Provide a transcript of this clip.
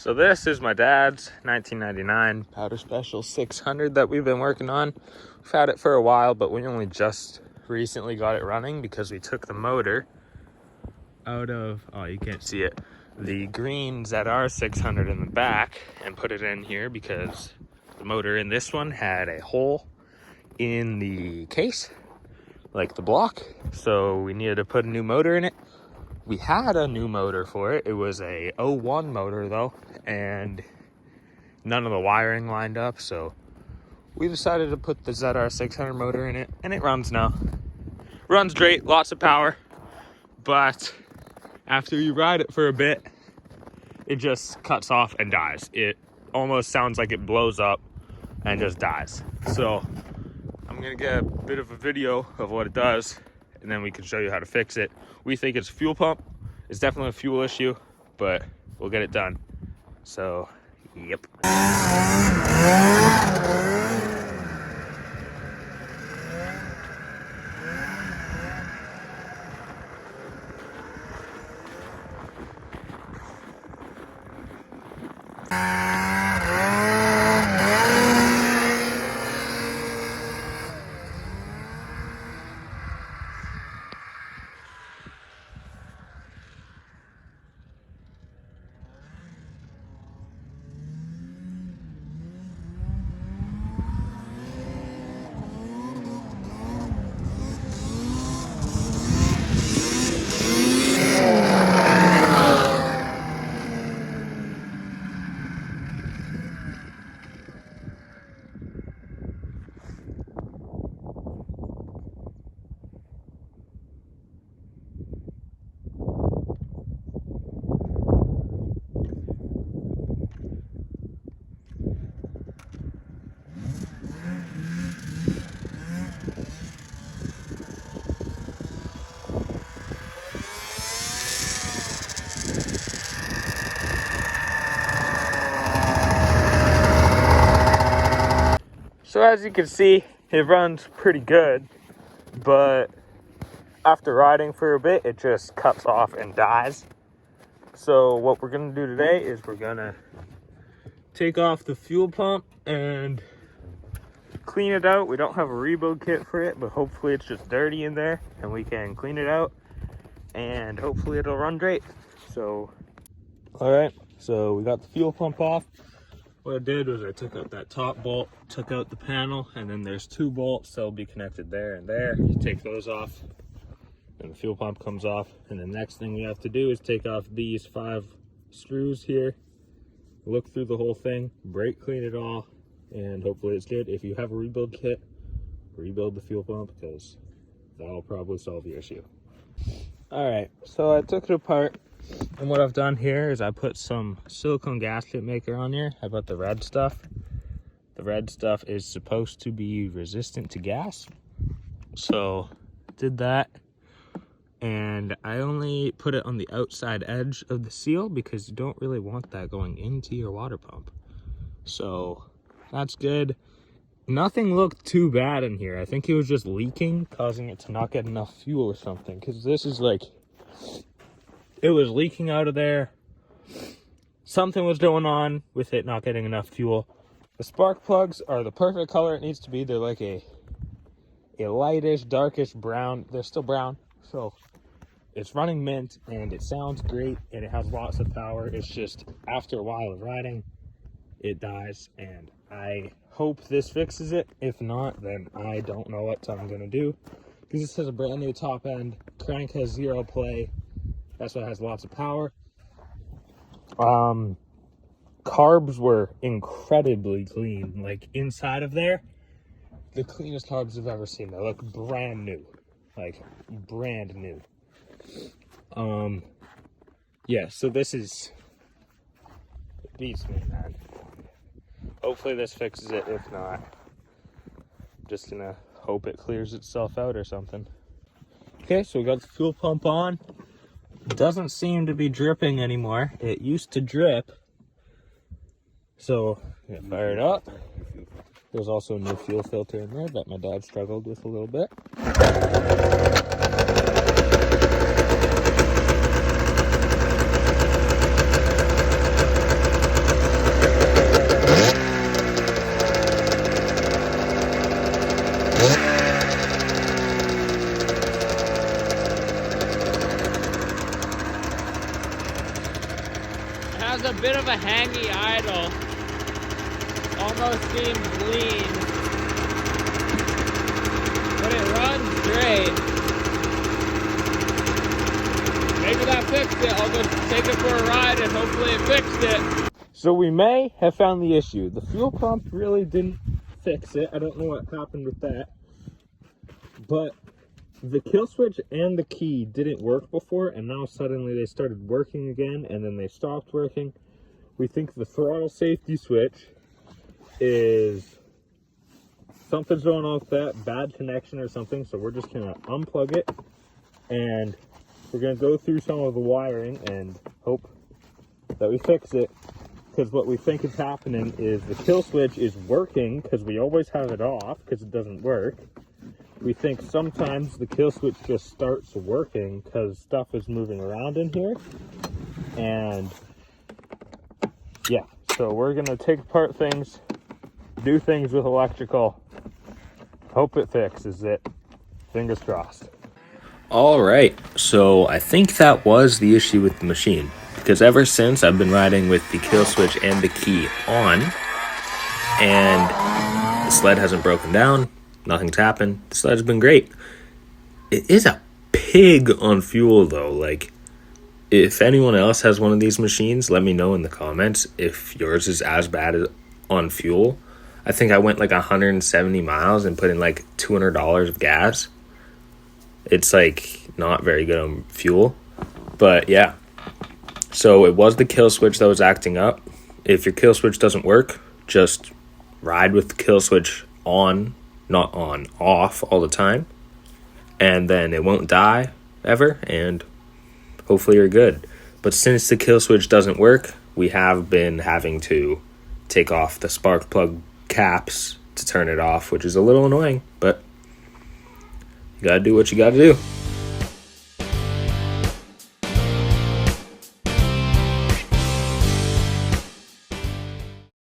So this is my dad's 1999 Powder Special 600 that we've been working on. We've had it for a while, but we only just recently got it running because we took the motor out of, oh, you can't see it, the green zr600 in the back and put it in here because the motor in this one had a hole in the case, like the block. So we needed to put a new motor in it. We had a new motor for it. It was a 01 motor though, and none of the wiring lined up. So we decided to put the zr600 motor in it, and it runs now. Runs great, lots of power, but after you ride it for a bit, it just cuts off and dies. It almost sounds like it blows up and just dies. So I'm gonna get a bit of a video of what it does, and then we can show you how to fix it. We think it's a fuel pump. It's definitely a fuel issue, but we'll get it done. So, yep. So as you can see, it runs pretty good, but after riding for a bit, it just cuts off and dies. So what we're gonna do today is we're gonna take off the fuel pump and clean it out. We don't have a rebuild kit for it, but hopefully it's just dirty in there and we can clean it out and hopefully it'll run great. So, all right, so we got the fuel pump off. What I did was I took out that top bolt, took out the panel, and then there's two bolts that'll be connected there and there. You take those off, and the fuel pump comes off. And the next thing we have to do is take off these 5 screws here, look through the whole thing, brake clean it all, and hopefully it's good. If you have a rebuild kit, rebuild the fuel pump because that'll probably solve the issue. All right, so I took it apart. And what I've done here is I put some silicone gasket maker on here. I put the red stuff. The red stuff is supposed to be resistant to gas. So did that. And I only put it on the outside edge of the seal because you don't really want that going into your water pump. So that's good. Nothing looked too bad in here. I think it was just leaking, causing it to not get enough fuel or something. Because this is like, it was leaking out of there. Something was going on with it not getting enough fuel. The spark plugs are the perfect color it needs to be. They're like a lightish, darkish brown. They're still brown. So it's running mint and it sounds great and it has lots of power. It's just after a while of riding, it dies. And I hope this fixes it. If not, then I don't know what I'm going to do. Because this has a brand new top end. Crank has 0 play. That's why it has lots of power. Carbs were incredibly clean. Like inside of there, the cleanest carbs I've ever seen. They look brand new. Like brand new. Yeah, so this is, it beats me, man. Hopefully this fixes it. If not, I'm just gonna hope it clears itself out or something. Okay, so we got the fuel pump on. It doesn't seem to be dripping anymore. It used to drip. So, fire it up. There's also a new fuel filter in there that my dad struggled with a little bit. has a bit of a hangy idle. Almost seems lean. But it runs great. Maybe that fixed it. I'll go take it for a ride and hopefully it fixed it. So we may have found the issue. The fuel pump really didn't fix it. I don't know what happened with that. But the kill switch and the key didn't work before, and now suddenly they started working again, and then they stopped working. We think the throttle safety switch is something's going on with that, bad connection or something, so we're just gonna unplug it, and we're gonna go through some of the wiring and hope that we fix it, because what we think is happening is the kill switch is working, because we always have it off, because it doesn't work. We think sometimes the kill switch just starts working because stuff is moving around in here. And yeah, so we're gonna take apart things, do things with electrical, hope it fixes it. Fingers crossed. All right, so I think that was the issue with the machine, because ever since I've been riding with the kill switch and the key on, and the sled hasn't broken down. Nothing's happened. The sled's been great. It is a pig on fuel, though. Like, if anyone else has one of these machines, let me know in the comments if yours is as bad as on fuel. I think I went like 170 miles and put in like $200 of gas. It's like not very good on fuel. But yeah. So it was the kill switch that was acting up. If your kill switch doesn't work, just ride with the kill switch on, not on, off all the time, and then it won't die ever, and hopefully you're good. But since the kill switch doesn't work, we have been having to take off the spark plug caps to turn it off, which is a little annoying, but you gotta do what you gotta do.